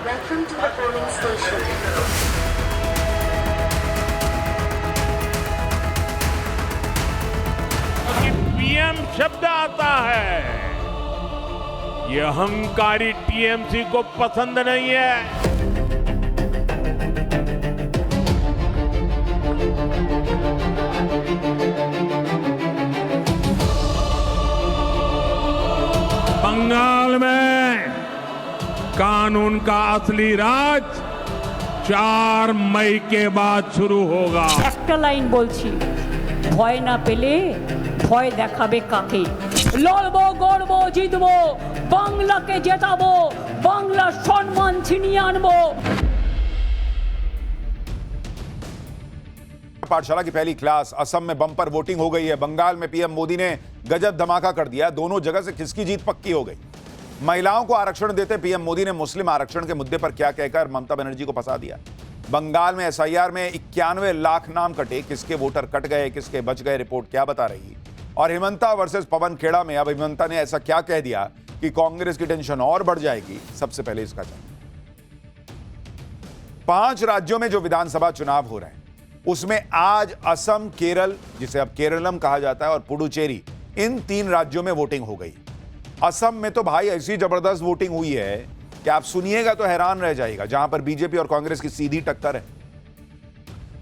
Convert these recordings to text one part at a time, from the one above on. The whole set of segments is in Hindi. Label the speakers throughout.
Speaker 1: Welcome to the polling station.
Speaker 2: PM शब्द आता है, ये अहंकारी टीएमसी को पसंद नहीं है। बंगाल में कानून का असली राज 4 मई के बाद शुरू होगा।
Speaker 3: একটা লাইন বলছি, ভয় না পেলে ভয় দেখাবে কাকে? লড়বো গড়বো জিতবো, বাংলাকে জেতাবো, বাংলার সম্মান ছিনিয়ে আনবো।
Speaker 4: पाठशाला की पहली क्लास। असम में बम्पर वोटिंग हो गई है। बंगाल में पीएम मोदी ने गजब धमाका कर दिया। दोनों जगह से किसकी जीत पक्की हो गई। महिलाओं को आरक्षण देते पीएम मोदी ने मुस्लिम आरक्षण के मुद्दे पर क्या कहकर ममता बनर्जी को फंसा दिया। बंगाल में एसआईआर में 91 लाख नाम कटे। किसके वोटर कट गए, किसके बच गए, रिपोर्ट क्या बता रही। और हिमंता वर्सेस पवन खेड़ा में अब हिमंता ने ऐसा क्या कह दिया कि कांग्रेस की टेंशन और बढ़ जाएगी। सबसे पहले इसका जवाब। 5 राज्यों में जो विधानसभा चुनाव हो रहे हैं उसमें आज असम, केरल, जिसे अब केरलम कहा जाता है, और पुडुचेरी, इन 3 राज्यों में वोटिंग हो गई। असम में तो भाई ऐसी जबरदस्त वोटिंग हुई है कि आप सुनिएगा तो हैरान रह जाएगा, जहां पर बीजेपी और कांग्रेस की सीधी टक्कर है।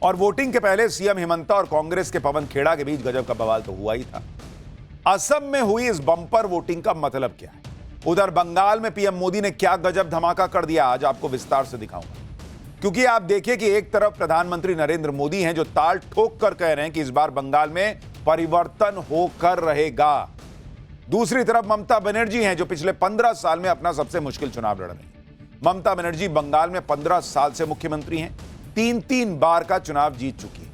Speaker 4: और वोटिंग के पहले सीएम हिमंता और कांग्रेस के पवन खेड़ा के बीच गजब का बवाल तो हुआ ही था। असम में हुई इस बंपर वोटिंग का मतलब क्या है? उधर बंगाल में पीएम मोदी ने क्या गजब धमाका कर दिया, आज आपको विस्तार से दिखाऊंगा। क्योंकि आप देखिए कि एक तरफ प्रधानमंत्री नरेंद्र मोदी हैं जो ताल ठोक कर कह रहे हैं कि इस बार बंगाल में परिवर्तन होकर रहेगा। दूसरी तरफ ममता बनर्जी हैं जो पिछले 15 साल में अपना सबसे मुश्किल चुनाव लड़ रही हैं। ममता बनर्जी बंगाल में 15 साल से मुख्यमंत्री हैं, 3 बार का चुनाव जीत चुकी है।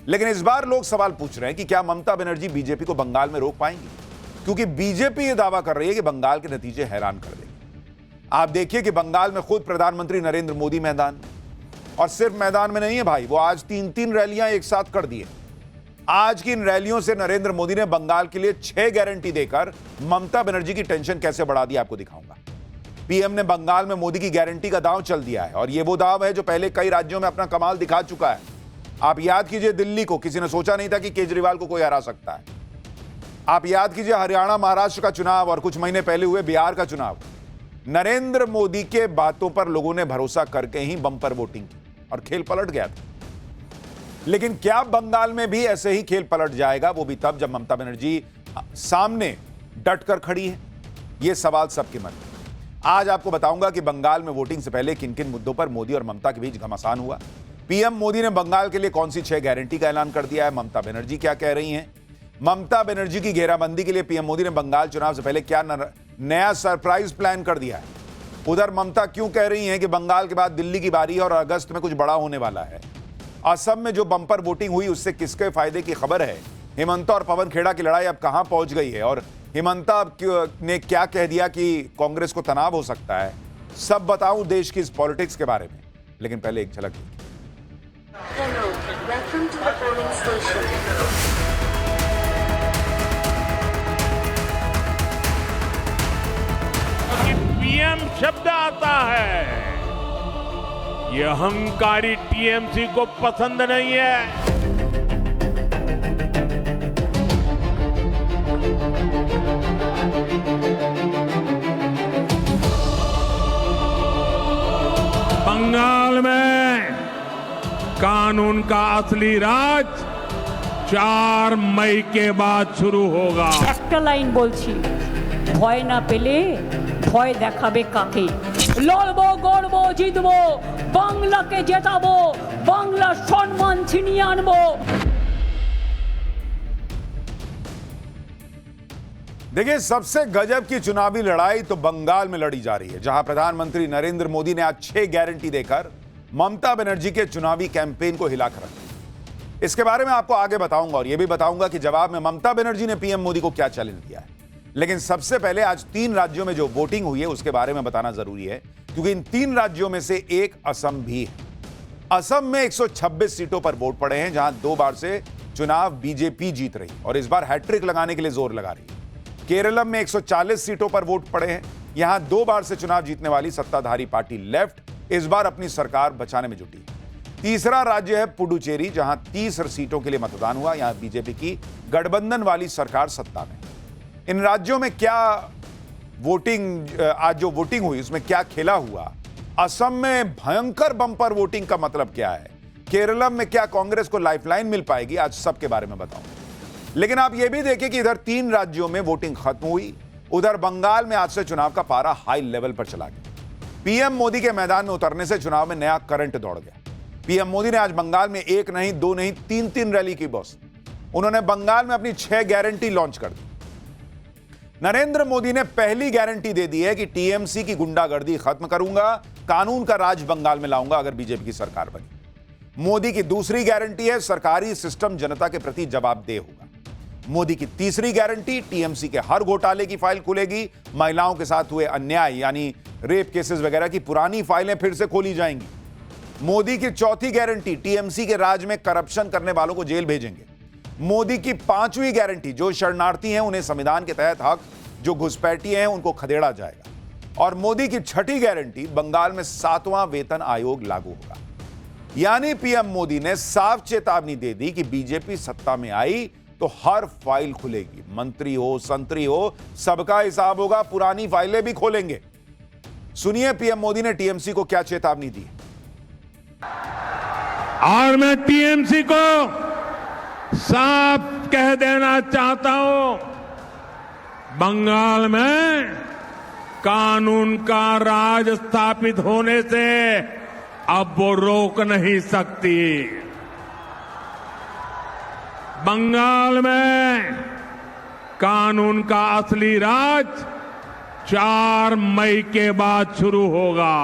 Speaker 4: लेकिन इस बार लोग सवाल पूछ रहे हैं कि क्या ममता बनर्जी बीजेपी को बंगाल में रोक पाएंगी, क्योंकि बीजेपी यह दावा कर रही है कि बंगाल के नतीजे हैरान कर देंगे। आप देखिए कि बंगाल में खुद प्रधानमंत्री नरेंद्र मोदी मैदान में, और सिर्फ मैदान में नहीं है भाई, वो आज 3 रैलियां एक साथ कर दी है। आज की इन रैलियों से नरेंद्र मोदी ने बंगाल के लिए 6 गारंटी देकर ममता बनर्जी की टेंशन कैसे बढ़ा दी आपको दिखाऊंगा। पीएम ने बंगाल में मोदी की गारंटी का दांव चल दिया है, और यह वो दांव है जो पहले कई राज्यों में अपना कमाल दिखा चुका है। आप याद कीजिए दिल्ली को, किसी ने सोचा नहीं था कि केजरीवाल को कोई हरा सकता है। आप याद कीजिए हरियाणा, महाराष्ट्र का चुनाव, और कुछ महीने पहले हुए बिहार का चुनाव। नरेंद्र मोदी के बातों पर लोगों ने भरोसा करके ही बंपर वोटिंग की और खेल पलट गया था। लेकिन क्या बंगाल में भी ऐसे ही खेल पलट जाएगा, वो भी तब जब ममता बनर्जी सामने डट कर खड़ी है। यह सवाल सबके मन में। आज आपको बताऊंगा कि बंगाल में वोटिंग से पहले किन किन मुद्दों पर मोदी और ममता के बीच घमासान हुआ। पीएम मोदी ने बंगाल के लिए कौन सी 6 गारंटी का ऐलान कर दिया है, ममता बनर्जी क्या कह रही हैं। ममता बनर्जी की घेराबंदी के लिए पीएम मोदी ने बंगाल चुनाव से पहले क्या नया सरप्राइज प्लान कर दिया है। उधर ममता क्यों कह रही हैं कि बंगाल के बाद दिल्ली की बारी है और अगस्त में कुछ बड़ा होने वाला है। असम में जो बंपर वोटिंग हुई उससे किसके फायदे की खबर है। हिमंता और पवन खेड़ा की लड़ाई अब कहां पहुंच गई है, और हिमंता ने क्या कह दिया कि कांग्रेस को तनाव हो सकता है। सब बताऊं देश की इस पॉलिटिक्स के बारे में, लेकिन पहले एक झलक देखिए।
Speaker 1: Hello, welcome to the polling station.
Speaker 2: PM शब्द आता है, ये अहंकारी टीएमसी को पसंद नहीं है। बंगाल में कानून का असली राज 4 मई के बाद शुरू होगा।
Speaker 3: একটা লাইন বলছি, ভয় না পেলে ভয় দেখাবে কাকে? লড়বো গড়বো জিতবো, বাংলাকে জেতাবো, বাংলার সম্মান ছিনিয়ে আনবো।
Speaker 4: देखिए, सबसे गजब की चुनावी लड़ाई तो बंगाल में लड़ी जा रही है, जहां प्रधानमंत्री नरेंद्र मोदी ने आज 6 गारंटी देकर ममता बनर्जी के चुनावी कैंपेन को हिलाकर रख दिया। इसके बारे में आपको आगे बताऊंगा, और यह भी बताऊंगा कि जवाब में ममता बनर्जी ने पीएम मोदी को क्या चैलेंज दिया है। लेकिन सबसे पहले आज 3 राज्यों में जो वोटिंग हुई है उसके बारे में बताना जरूरी है, क्योंकि इन 3 राज्यों में से एक असम भी है। असम में 126 सीटों पर वोट पड़े हैं, जहां 2 बार से चुनाव बीजेपी जीत रही और इस बार हैट्रिक लगाने के लिए जोर लगा रही है। केरलम में 140 सीटों पर वोट पड़े हैं, यहां 2 बार से चुनाव जीतने वाली सत्ताधारी पार्टी लेफ्ट इस बार अपनी सरकार बचाने में जुटी। तीसरा राज्य है पुडुचेरी, जहां 30 सीटों के लिए मतदान हुआ। यहां बीजेपी की गठबंधन वाली सरकार सत्ता में। इन राज्यों में क्या आज जो वोटिंग हुई उसमें क्या खेला हुआ? असम में भयंकर बम्पर वोटिंग का मतलब क्या है? केरलम में क्या कांग्रेस को लाइफलाइन मिल पाएगी? आज सबके बारे में बताऊंगा। लेकिन आप यह भी देखें कि इधर 3 राज्यों में वोटिंग खत्म हुई, उधर बंगाल में आज से चुनाव का पारा हाई लेवल पर चला गया। पीएम मोदी के मैदान में उतरने से चुनाव में नया करंट दौड़ गया। पीएम मोदी ने आज बंगाल में 1 नहीं 2 नहीं 3 रैली की बॉस। उन्होंने बंगाल में अपनी 6 गारंटी लॉन्च कर दी। नरेंद्र मोदी ने पहली गारंटी दे दी है कि टीएमसी की गुंडागर्दी खत्म करूंगा, कानून का राज बंगाल में लाऊंगा अगर बीजेपी की सरकार बनी। मोदी की दूसरी गारंटी है सरकारी सिस्टम जनता के प्रति जवाबदेह होगा। मोदी की तीसरी गारंटी, टीएमसी के हर घोटाले की फाइल खुलेगी। महिलाओं के साथ हुए अन्याय यानी रेप केसेस वगैरह की पुरानी फाइलें फिर से खोली जाएंगी। मोदी की चौथी गारंटी, टीएमसी के राज में करप्शन करने वालों को जेल भेजेंगे। मोदी की 5वीं गारंटी, जो शरणार्थी हैं उन्हें संविधान के तहत हक, जो घुसपैठिए हैं उनको खदेड़ा जाएगा। और मोदी की 6ठी गारंटी, बंगाल में 7वां वेतन आयोग लागू होगा। यानी पीएम मोदी ने साफ चेतावनी दे दी कि बीजेपी सत्ता में आई तो हर फाइल खुलेगी। मंत्री हो, संतरी हो, सबका हिसाब होगा, पुरानी फाइलें भी खोलेंगे। सुनिए पीएम मोदी ने टीएमसी को क्या चेतावनी दी।
Speaker 2: और मैं टीएमसी को साफ कह देना चाहता हूं, बंगाल में कानून का राज स्थापित होने से अब वो रोक नहीं सकती। बंगाल में कानून का असली राज 4 मई के बाद शुरू होगा।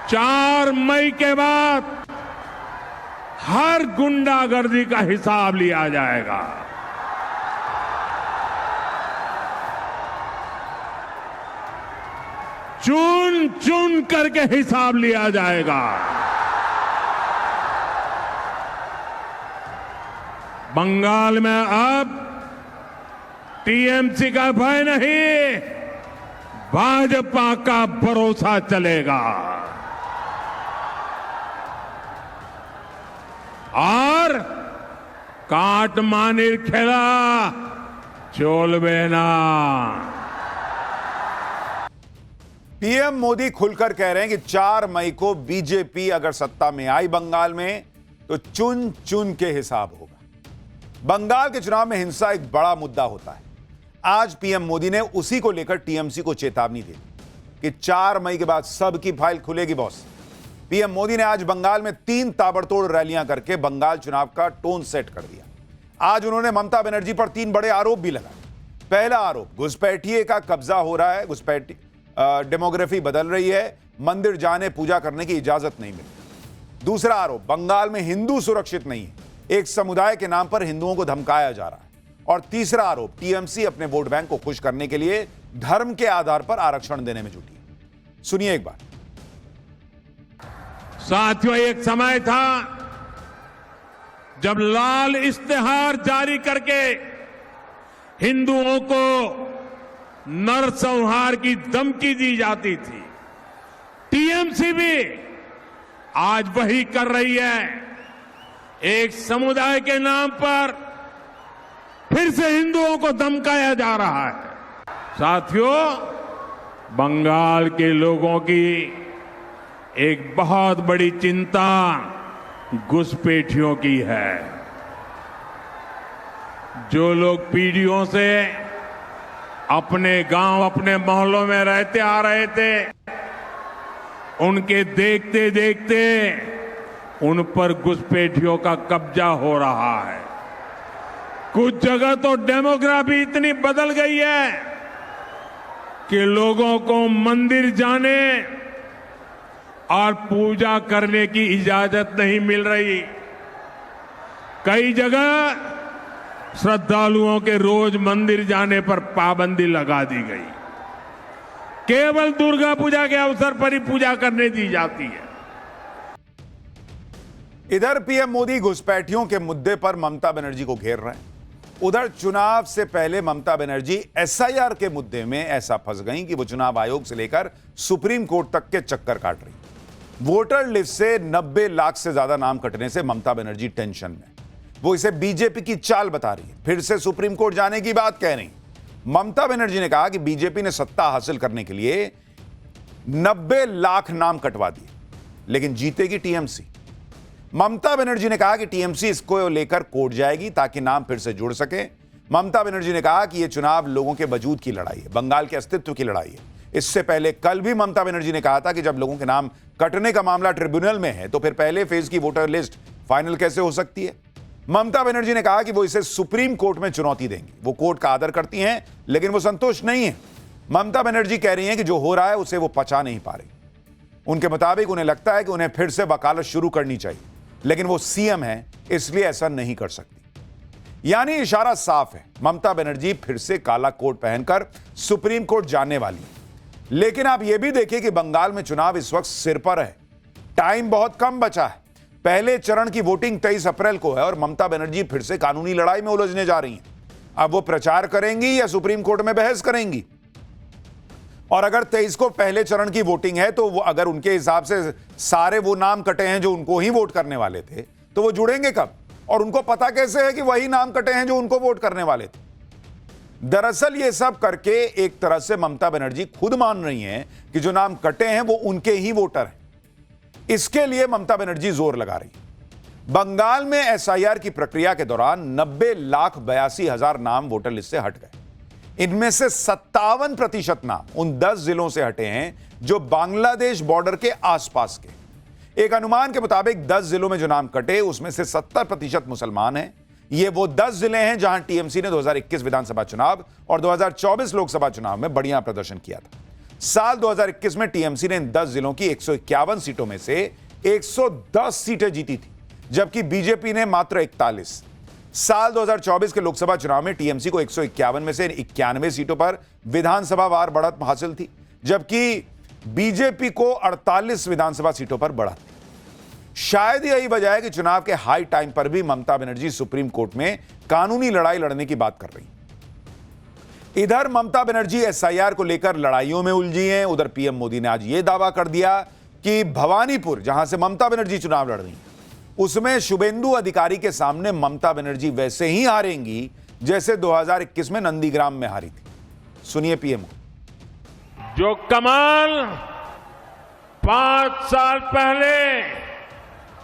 Speaker 2: 4 मई के बाद हर गुंडागर्दी का हिसाब लिया जाएगा। चुन चुन करके हिसाब लिया जाएगा। बंगाल में अब टीएमसी का भय नहीं, भाजपा का भरोसा चलेगा। और काटमानिर खेला चोलबे ना।
Speaker 4: पीएम मोदी खुलकर कह रहे हैं कि 4 मई को बीजेपी अगर सत्ता में आई बंगाल में तो चुन चुन के हिसाब होगा। बंगाल के चुनाव में हिंसा एक बड़ा मुद्दा होता है। आज पीएम मोदी ने उसी को लेकर टीएमसी को चेतावनी दी कि 4 मई के बाद सबकी फाइल खुलेगी बॉस। पीएम मोदी ने आज बंगाल में 3 ताबड़तोड़ रैलियां करके बंगाल चुनाव का टोन सेट कर दिया। आज उन्होंने ममता बनर्जी पर 3 बड़े आरोप भी लगाए। पहला आरोप, घुसपैठिए का कब्जा हो रहा है, घुसपैठी डेमोग्राफी बदल रही है, मंदिर जाने पूजा करने की इजाजत नहीं मिलती। दूसरा आरोप, बंगाल में हिंदू सुरक्षित नहीं है, एक समुदाय के नाम पर हिंदुओं को धमकाया जा रहा है। और तीसरा आरोप, टीएमसी अपने वोट बैंक को खुश करने के लिए धर्म के आधार पर आरक्षण देने में जुटी है। सुनिए एक बार।
Speaker 2: साथियों, एक समय था जब लाल इश्तेहार जारी करके हिंदुओं को नरसंहार की धमकी दी जाती थी। टीएमसी भी आज वही कर रही है। एक समुदाय के नाम पर फिर से हिंदुओं को धमकाया जा रहा है। साथियों, बंगाल के लोगों की एक बहुत बड़ी चिंता घुसपैठियों की है। जो लोग पीढ़ियों से अपने गांव, अपने मोहल्लों में रहते आ रहे थे, उनके देखते देखते उन पर घुसपैठियों का कब्जा हो रहा है। कुछ जगह तो डेमोग्राफी इतनी बदल गई है कि लोगों को मंदिर जाने और पूजा करने की इजाजत नहीं मिल रही। कई जगह श्रद्धालुओं के रोज मंदिर जाने पर पाबंदी लगा दी गई। केवल दुर्गा पूजा के अवसर पर ही पूजा करने दी जाती है।
Speaker 4: इधर पीएम मोदी घुसपैठियों के मुद्दे पर ममता बनर्जी को घेर रहे हैं। उधर चुनाव से पहले ममता बनर्जी एसआईआर के मुद्दे में ऐसा फंस गई कि वो चुनाव आयोग से लेकर सुप्रीम कोर्ट तक के चक्कर काट रही। वोटर लिस्ट से 90 लाख से ज्यादा नाम कटने से ममता बनर्जी टेंशन में। वो इसे बीजेपी की चाल बता रही है, फिर से सुप्रीम कोर्ट जाने की बात कह रही। ममता बनर्जी ने कहा कि बीजेपी ने सत्ता हासिल करने के लिए 90 लाख नाम कटवा दिए, लेकिन जीतेगी टीएमसी। ममता बनर्जी ने कहा कि टीएमसी इसको लेकर कोर्ट जाएगी ताकि नाम फिर से जुड़ सके। ममता बनर्जी ने कहा कि यह चुनाव लोगों के वजूद की लड़ाई है, बंगाल के अस्तित्व की लड़ाई है। इससे पहले कल भी ममता बनर्जी ने कहा था कि जब लोगों के नाम कटने का मामला ट्रिब्यूनल में है तो फिर पहले फेज की वोटर लिस्ट फाइनल कैसे हो सकती है। ममता बनर्जी ने कहा कि वो इसे सुप्रीम कोर्ट में चुनौती देंगी। वो कोर्ट का आदर करती हैं, लेकिन वो संतुष्ट नहीं है। ममता बनर्जी कह रही हैं कि जो हो रहा है उसे वो पचा नहीं पा रही। उनके मुताबिक उन्हें लगता है कि उन्हें फिर से वकालत शुरू करनी चाहिए, लेकिन वो सीएम है इसलिए ऐसा नहीं कर सकती। यानी इशारा साफ है, ममता बनर्जी फिर से काला कोट पहनकर सुप्रीम कोर्ट जाने वाली है। लेकिन आप यह भी देखिए कि बंगाल में चुनाव इस वक्त सिर पर है, टाइम बहुत कम बचा है। पहले चरण की वोटिंग 23 अप्रैल को है और ममता बनर्जी फिर से कानूनी लड़ाई में उलझने जा रही हैं। अब वो प्रचार करेंगी या सुप्रीम कोर्ट में बहस करेंगी। और अगर 23 को पहले चरण की वोटिंग है तो वो अगर उनके हिसाब से सारे वो नाम कटे हैं जो उनको ही वोट करने वाले थे, तो वो जुड़ेंगे कब? और उनको पता कैसे है कि वही नाम कटे हैं जो उनको वोट करने वाले थे? दरअसल ये सब करके एक तरह से ममता बनर्जी खुद मान रही हैं कि जो नाम कटे हैं वो उनके ही वोटर हैं। इसके लिए ममता बनर्जी जोर लगा रही है। बंगाल में एसआईआर की प्रक्रिया के दौरान 90,82,000 नाम वोटर लिस्ट से हट गए। इनमें से 57% नाम उन 10 जिलों से हटे हैं जो बांग्लादेश बॉर्डर के आसपास के। एक अनुमान के मुताबिक 10 जिलों में जो नाम कटे उसमें से 70% मुसलमान हैं। ये वो 10 जिले हैं जहां टीएमसी ने 2021 विधानसभा चुनाव और 2024 लोकसभा चुनाव में बढ़िया प्रदर्शन किया था। साल 2021 में टीएमसी ने इन 10 जिलों की 151 सीटों में से 110 सीटें जीती थी, जबकि बीजेपी ने मात्र 41। साल 2024 के लोकसभा चुनाव में टीएमसी को 151 में से 91 सीटों पर विधानसभा वार बढ़त हासिल थी, जबकि बीजेपी को 48 विधानसभा सीटों पर बढ़त थी। शायद यही वजह है कि चुनाव के हाई टाइम पर भी ममता बनर्जी सुप्रीम कोर्ट में कानूनी लड़ाई लड़ने की बात कर रही। इधर ममता बनर्जी एसआईआर को लेकर लड़ाइयों में उलझी हैं। उधर पीएम मोदी ने आज यह दावा कर दिया कि भवानीपुर, जहां से ममता बनर्जी चुनाव लड़ रही हैं, उसमें शुभेंदु अधिकारी के सामने ममता बनर्जी वैसे ही हारेंगी जैसे 2021 में नंदीग्राम में हारी थी। सुनिए पीएम को।
Speaker 2: जो कमाल 5 साल पहले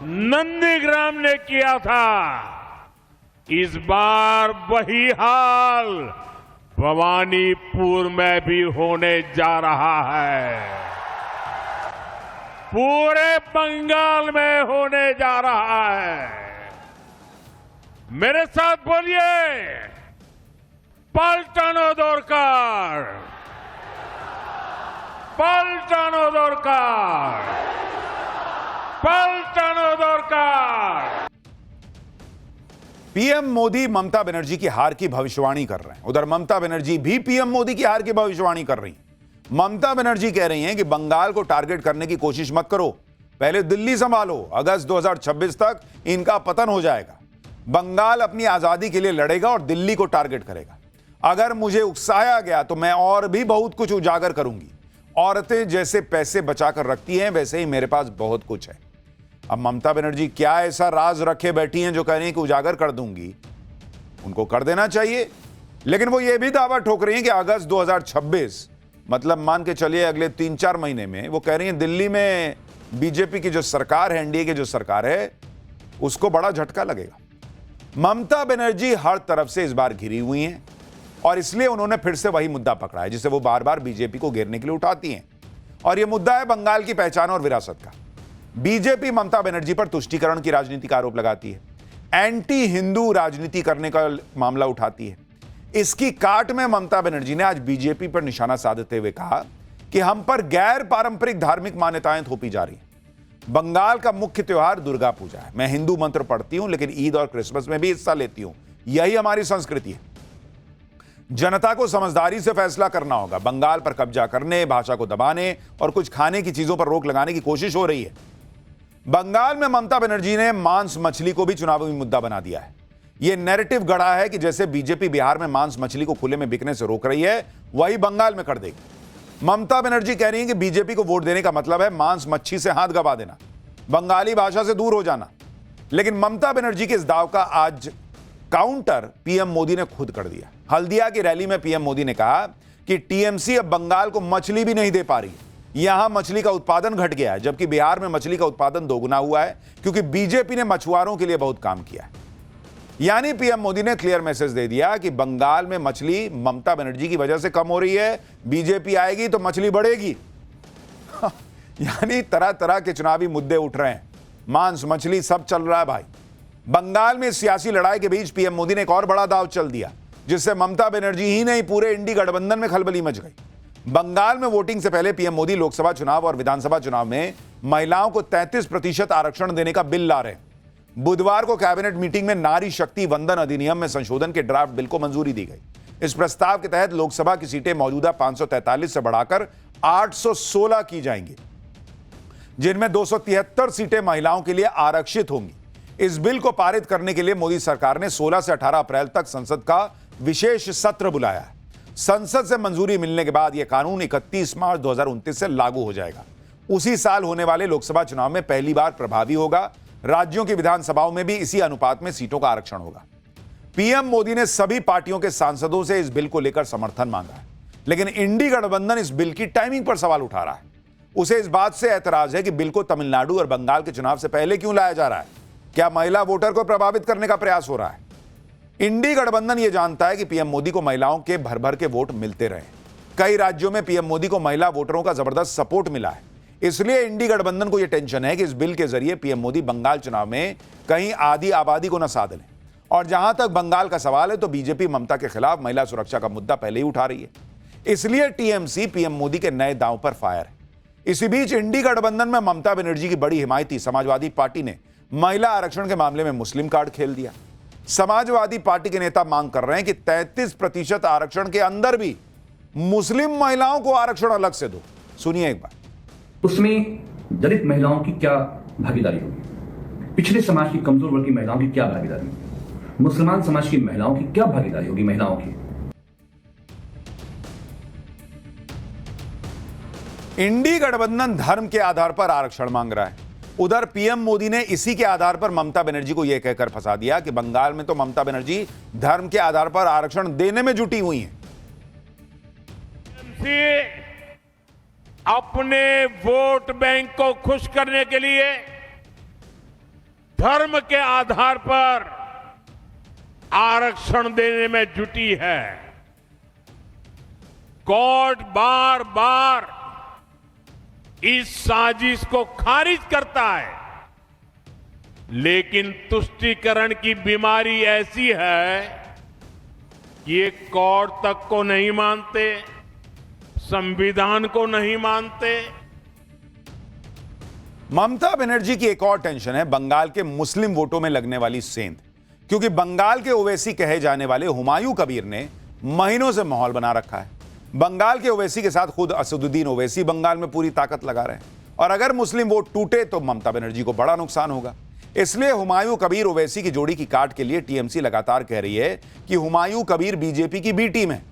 Speaker 2: नंदीग्राम ने किया था, इस बार वही हाल भवानीपुर में भी होने जा रहा है, पूरे बंगाल में होने जा रहा है। मेरे साथ बोलिए, पलटानो दरकार, पलटानो दरकार, पलटानो दरकार।
Speaker 4: पीएम मोदी ममता बनर्जी की हार की भविष्यवाणी कर रहे हैं। उधर ममता बनर्जी भी पीएम मोदी की हार की भविष्यवाणी कर रही हैं। ममता बनर्जी कह रही हैं कि बंगाल को टारगेट करने की कोशिश मत करो, पहले दिल्ली संभालो, अगस्त 2026 तक इनका पतन हो जाएगा। बंगाल अपनी आजादी के लिए लड़ेगा और दिल्ली को टारगेट करेगा। अगर मुझे उकसाया गया तो मैं और भी बहुत कुछ उजागर करूंगी। औरतें जैसे पैसे बचाकर रखती हैं वैसे ही मेरे पास बहुत कुछ है। अब ममता बनर्जी क्या ऐसा राज रखे बैठी हैं जो कह रही हैं कि उजागर कर दूंगी? उनको कर देना चाहिए, लेकिन वो ये भी दावा ठोक रही हैं कि अगस्त 2026 मतलब मान के चलिए अगले 3-4 महीने में, वो कह रही हैं दिल्ली में बीजेपी की जो सरकार है, एनडीए की जो सरकार है, उसको बड़ा झटका लगेगा। ममता बनर्जी हर तरफ से इस बार घिरी हुई हैं और इसलिए उन्होंने फिर से वही मुद्दा पकड़ा है जिसे वो बार बार बीजेपी को घेरने के लिए उठाती हैं, और यह मुद्दा है बंगाल की पहचान और विरासत का। बीजेपी ममता बनर्जी पर तुष्टीकरण की राजनीति का आरोप लगाती है, एंटी हिंदू राजनीति करने का मामला उठाती है। इसकी काट में ममता बनर्जी ने आज बीजेपी पर निशाना साधते हुए कहा कि हम पर गैर पारंपरिक धार्मिक मान्यताएं थोपी जा रही हैं। बंगाल का मुख्य त्योहार दुर्गा पूजा है। मैं हिंदू मंत्र पढ़ती हूं, लेकिन ईद और क्रिसमस में भी हिस्सा लेती हूं। यही हमारी संस्कृति है। जनता को समझदारी से फैसला करना होगा। बंगाल पर कब्जा करने, भाषा को दबाने और कुछ खाने की चीजों पर रोक लगाने की कोशिश हो रही है। बंगाल में ममता बनर्जी ने मांस मछली को भी चुनावी मुद्दा बना दिया है। यह नैरेटिव गढ़ा है कि जैसे बीजेपी बिहार में मांस मछली को खुले में बिकने से रोक रही है, वही बंगाल में कर देगी। ममता बनर्जी कह रही है कि बीजेपी को वोट देने का मतलब है मांस मच्छी से हाथ गवा देना, बंगाली भाषा से दूर हो जाना। लेकिन ममता बनर्जी के इस दाव का आज काउंटर पीएम मोदी ने खुद कर दिया। हल्दिया की रैली में पीएम मोदी ने कहा कि टीएमसी अब बंगाल को मछली भी नहीं दे पा रही, यहां मछली का उत्पादन घट गया है, जबकि बिहार में मछली का उत्पादन दोगुना हुआ है क्योंकि बीजेपी ने मछुआरों के लिए बहुत काम किया है। यानी पीएम मोदी ने क्लियर मैसेज दे दिया कि बंगाल में मछली ममता बनर्जी की वजह से कम हो रही है, बीजेपी आएगी तो मछली बढ़ेगी। यानी तरह तरह के चुनावी मुद्दे उठ रहे हैं, मांस मछली सब चल रहा है भाई। बंगाल में सियासी लड़ाई के बीच पीएम मोदी ने एक और बड़ा दांव चल दिया, जिससे ममता बनर्जी ही नहीं पूरे इंडी गठबंधन में खलबली मच गई। बंगाल में वोटिंग से पहले पीएम मोदी लोकसभा चुनाव और विधानसभा चुनाव में महिलाओं को 33% आरक्षण देने का बिल ला रहे हैं। बुधवार को कैबिनेट मीटिंग में नारी शक्ति वंदन अधिनियम में संशोधन के ड्राफ्ट बिल को मंजूरी दी गई। इस प्रस्ताव के तहत लोकसभा की सीटें मौजूदा 543 से बढ़ाकर 816 की जाएंगी, जिनमें 273 सीटें महिलाओं के लिए आरक्षित होंगी। इस बिल को पारित करने के लिए मोदी सरकार ने 16 से 18 अप्रैल तक संसद का विशेष सत्र बुलाया है। संसद से मंजूरी मिलने के बाद यह कानून 31 मार्च 2029 से लागू हो जाएगा। उसी साल होने वाले लोकसभा चुनाव में पहली बार प्रभावी होगा। राज्यों की विधानसभाओं में भी इसी अनुपात में सीटों का आरक्षण होगा। पीएम मोदी ने सभी पार्टियों के सांसदों से इस बिल को लेकर समर्थन मांगा है, लेकिन इंडी गठबंधन इस बिल की टाइमिंग पर सवाल उठा रहा है। उसे इस बात से ऐतराज है कि बिल को तमिलनाडु और बंगाल के चुनाव से पहले क्यों लाया जा रहा है। क्या महिला वोटर को प्रभावित करने का प्रयास हो रहा है? इंडी गठबंधन यह जानता है कि पीएम मोदी को महिलाओं के भर भर के वोट मिलते रहे। कई राज्यों में पीएम मोदी को महिला वोटरों का जबरदस्त सपोर्ट मिला है। इसलिए इंडी गठबंधन को यह टेंशन है कि इस बिल के जरिए पीएम मोदी बंगाल चुनाव में कहीं आधी आबादी को न साध लें। और जहां तक बंगाल का सवाल है तो बीजेपी ममता के खिलाफ महिला सुरक्षा का मुद्दा पहले ही उठा रही है। इसलिए टीएमसी पीएम मोदी के नए दांव पर फायर है। इसी बीच इंडी गठबंधन में ममता बनर्जी की बड़ी हिमायती समाजवादी पार्टी ने महिला आरक्षण के मामले में मुस्लिम कार्ड खेल दिया। समाजवादी पार्टी के नेता मांग कर रहे हैं कि 33% आरक्षण के अंदर भी मुस्लिम महिलाओं को आरक्षण अलग से दो। सुनिए एक बार।
Speaker 5: उसमें दलित महिलाओं की क्या भागीदारी होगी, पिछड़े समाज की कमजोर वर्ग की महिलाओं की क्या भागीदारी होगी, मुसलमान समाज की महिलाओं की क्या भागीदारी होगी, महिलाओं की।
Speaker 4: इंडी गठबंधन धर्म के आधार पर आरक्षण मांग रहा है। उधर पीएम मोदी ने इसी के आधार पर ममता बनर्जी को यह कहकर फंसा दिया कि बंगाल में तो ममता बनर्जी धर्म के आधार पर आरक्षण देने में जुटी हुई हैं।
Speaker 2: अपने वोट बैंक को खुश करने के लिए धर्म के आधार पर आरक्षण देने में जुटी है। कोर्ट बार बार इस साजिश को खारिज करता है, लेकिन तुष्टीकरण की बीमारी ऐसी है कि ये कोर्ट तक को नहीं मानते, संविधान को नहीं मानते।
Speaker 4: ममता बनर्जी की एक और टेंशन है बंगाल के मुस्लिम वोटों में लगने वाली सेंध, क्योंकि बंगाल के ओवैसी कहे जाने वाले हुमायूं कबीर ने महीनों से माहौल बना रखा है। बंगाल के ओवैसी के साथ खुद असदुद्दीन ओवैसी बंगाल में पूरी ताकत लगा रहे हैं, और अगर मुस्लिम वोट टूटे तो ममता बनर्जी को बड़ा नुकसान होगा। इसलिए हुमायूं कबीर ओवैसी की जोड़ी की काट के लिए टीएमसी लगातार कह रही है कि हुमायूं कबीर बीजेपी की बी टीम है।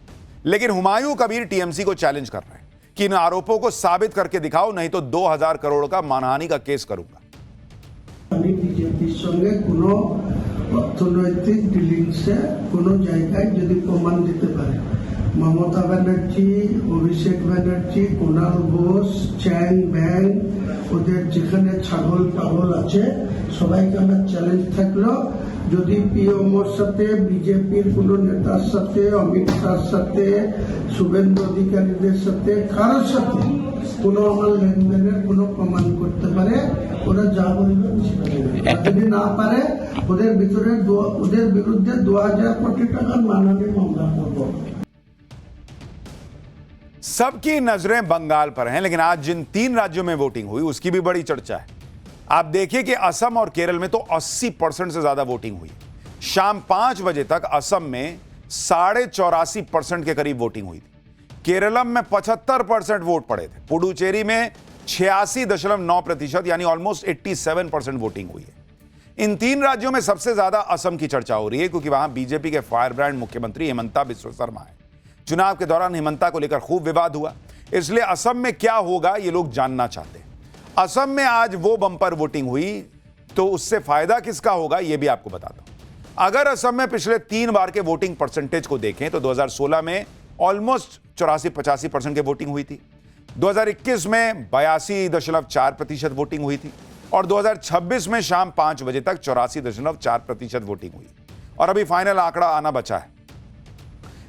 Speaker 4: लेकिन हुमायूं कबीर टीएमसी को चैलेंज कर रहे हैं कि इन आरोपों को साबित करके दिखाओ, नहीं तो 2000 करोड़ का मानहानि का केस करूंगा।
Speaker 6: बीजेपी संगे कोनो अर्थनैतिक डिलिंगसे कोनो जायगाय यदि प्रमाण दिते पारे, ममता बनर्जी, अभिषेक बनर्जी, कुणाल घोष, চ্যাং ব্যাং, ওদের যেখানে ছাগল পাগল আছে সবাইকে আমরা চ্যালেঞ্জ থাকলো, যদি পিএমওর সাথে বিজেপির কোনো নেতার সাথে, অমিত শাহর সাথে, শুভেন্দু অধিকারীদের সাথে, কারোর সাথে কোনো আমার লেনদেনের কোনো প্রমাণ করতে পারে, ওরা যা বলবে যদি না পারে ওদের বিরুদ্ধে 2000 কোটি টাকার মানহানি মামলা করবো।
Speaker 4: सबकी नजरें बंगाल पर हैं, लेकिन आज जिन 3 राज्यों में वोटिंग हुई उसकी भी बड़ी चर्चा है। आप देखिए कि असम और केरल में तो 80% से ज्यादा वोटिंग हुई। शाम 5 बजे तक असम में 84.5% के करीब वोटिंग हुई थी। केरलम में 75% वोट पड़े थे। पुडुचेरी में 86.9% यानी ऑलमोस्ट 87% वोटिंग हुई है। इन 3 राज्यों में सबसे ज्यादा असम की चर्चा हो रही है क्योंकि वहां बीजेपी के फायर ब्रांड मुख्यमंत्री हिमंता बिस्वा शर्मा है। चुनाव के दौरान हिमंता को लेकर खूब विवाद हुआ, इसलिए असम में क्या होगा ये लोग जानना चाहते हैं। असम में आज वो बंपर वोटिंग हुई तो उससे फायदा किसका होगा ये भी आपको बताता हूं। अगर असम में पिछले 3 बार के वोटिंग परसेंटेज को देखें तो 2016 में ऑलमोस्ट 84-85% की वोटिंग हुई थी, 2021 में 82.4% वोटिंग हुई थी और 2026 में शाम 5 बजे तक 84.4% वोटिंग हुई और अभी फाइनल आंकड़ा आना बचा है।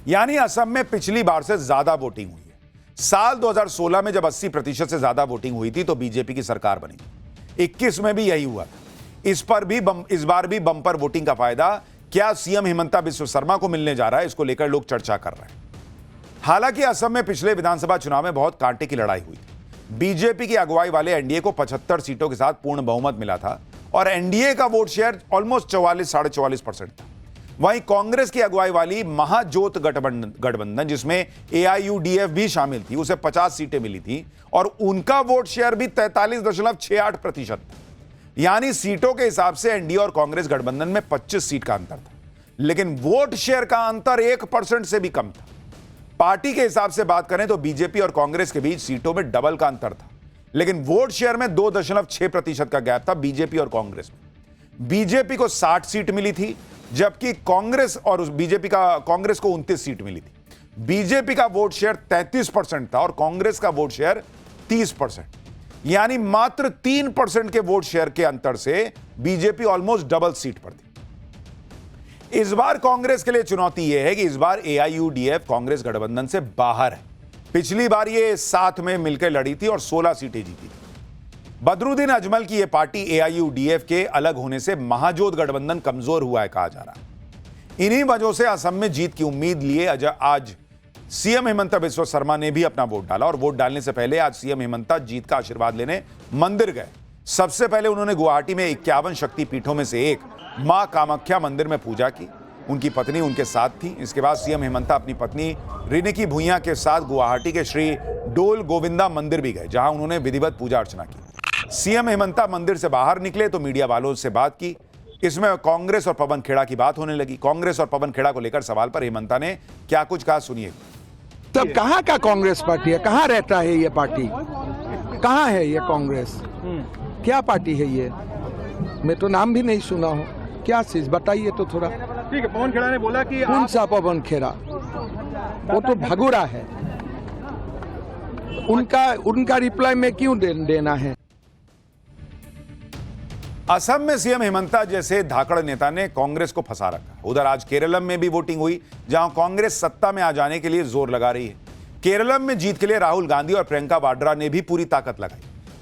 Speaker 4: यानी असम में पिछली बार से ज्यादा वोटिंग हुई है। साल 2016 में जब 80% से ज्यादा वोटिंग हुई थी तो बीजेपी की सरकार बनी थी। 21 में भी यही हुआ था। इस बार भी बंपर वोटिंग का फायदा क्या सीएम हिमंता बिस्वा शर्मा को मिलने जा रहा है, इसको लेकर लोग चर्चा कर रहे हैं। हालांकि असम में पिछले विधानसभा चुनाव में बहुत कांटे की लड़ाई हुई थी। बीजेपी की अगुवाई वाले एनडीए को 75 सीटों के साथ पूर्ण बहुमत मिला था और एनडीए का वोट शेयर ऑलमोस्ट 44-44% था। वहीं कांग्रेस की अगुवाई वाली महाजोत गठबंधन जिसमें एआईयूडीएफ भी शामिल थी, उसे 50 सीटें मिली थी और उनका वोट शेयर भी 43.68% था। यानी सीटों के हिसाब से एनडीए और कांग्रेस गठबंधन में 25 सीट का अंतर था, लेकिन वोट शेयर का अंतर 1% से भी कम था। पार्टी के हिसाब से बात करें तो बीजेपी और कांग्रेस के बीच सीटों में डबल का अंतर था, लेकिन वोट शेयर में 2.6% का गैप था बीजेपी और कांग्रेस में। बीजेपी को 60 सीट मिली थी जबकि कांग्रेस को 29 सीट मिली थी। बीजेपी का वोट शेयर 33% था और कांग्रेस का वोट शेयर 30%, यानी मात्र 3% के वोट शेयर के अंतर से बीजेपी ऑलमोस्ट डबल सीट पर थी। इस बार कांग्रेस के लिए चुनौती यह है कि इस बार एआईयूडीएफ कांग्रेस गठबंधन से बाहर है। पिछली बार ये साथ में मिलकर लड़ी थी और 16 सीटें जीती थी। बदरुद्दीन अजमल की यह पार्टी एआईयूडीएफ के अलग होने से महाजोत गठबंधन कमजोर हुआ है कहा जा रहा है। इन्हीं वजहों से असम में जीत की उम्मीद लिए आज सीएम हिमंता बिस्वा शर्मा ने भी अपना वोट डाला और वोट डालने से पहले आज सीएम हिमंता जीत का आशीर्वाद लेने मंदिर गए। सबसे पहले उन्होंने गुवाहाटी में 51 शक्तिपीठों में से एक मां कामाख्या मंदिर में पूजा की। उनकी पत्नी उनके साथ थी। इसके बाद सीएम हिमंता अपनी पत्नी रिनिकी भुइयां के साथ गुवाहाटी के श्री डोल गोविंदा मंदिर भी गए, जहां उन्होंने विधिवत पूजा अर्चना की। सीएम हिमंता मंदिर से बाहर निकले तो मीडिया वालों से बात की। इसमें कांग्रेस और पवन खेड़ा की बात होने लगी। कांग्रेस और पवन खेड़ा को लेकर सवाल पर हिमंता ने क्या कुछ कहा, सुनिए।
Speaker 7: तब कहाँ का कांग्रेस पार्टी है, कहाँ रहता है ये पार्टी, कहाँ है ये कांग्रेस, क्या पार्टी है ये? मैं तो नाम भी नहीं सुना हूँ। क्या चीज बताइए तो थोड़ा।
Speaker 8: ठीक है, पवन खेड़ा ने बोला कि
Speaker 7: कौन सा पवन खेड़ा? वो तो भगोड़ा है। उनका रिप्लाई में क्यों देना है?
Speaker 4: असम में सीएम हिमंता जैसे धाकड़ नेता ने कांग्रेस को फंसा रखा। उधर आज केरलम में भी वोटिंग हुई, जहां कांग्रेस सत्ता में आ जाने के लिए जोर लगा रही है। केरलम में जीत के लिए राहुल गांधी और प्रियंका वाड्रा ने भी पूरी ताकत लगाई।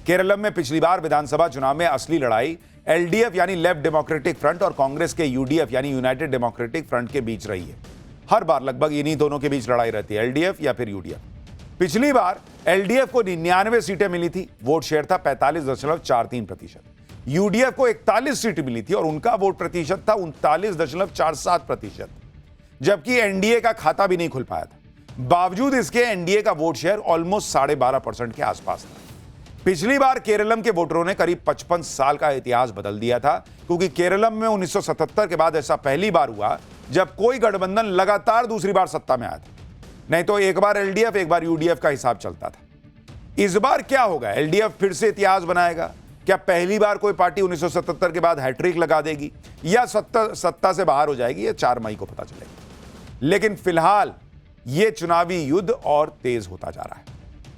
Speaker 4: केरलम में पिछली बार विधानसभा चुनाव में असली लड़ाई एलडीएफ यानी लेफ्ट डेमोक्रेटिक फ्रंट और कांग्रेस के यूडीएफ यानी यूनाइटेड डेमोक्रेटिक फ्रंट के बीच रही है। हर बार लगभग इन्हीं दोनों के बीच लड़ाई रहती है, एलडीएफ या फिर यूडीएफ। पिछली बार एलडीएफ को 99 सीटें मिली थी, वोट शेयर था 45.43%। यूडीएफ को 41 सीट मिली थी और उनका वोट प्रतिशत था 39.47%, जबकि एनडीए का खाता भी नहीं खुल पाया था। बावजूद इसके एनडीए का वोट शेयर ऑलमोस्ट 12.5% के आसपास था। पिछली बार केरलम के वोटरों ने करीब 55 साल का इतिहास बदल दिया था, क्योंकि केरलम में 1977 के बाद ऐसा पहली बार हुआ जब कोई गठबंधन लगातार दूसरी बार सत्ता में आया था। नहीं तो एक बार एलडीएफ एक बार यूडीएफ का हिसाब चलता था। इस बार क्या होगा? एलडीएफ फिर से इतिहास बनाएगा? क्या पहली बार कोई पार्टी 1977 के बाद हैट्रिक लगा देगी या सत्ता से बाहर हो जाएगी? ये 4 मई को पता चलेगा। लेकिन फिलहाल यह चुनावी युद्ध और तेज होता जा रहा है।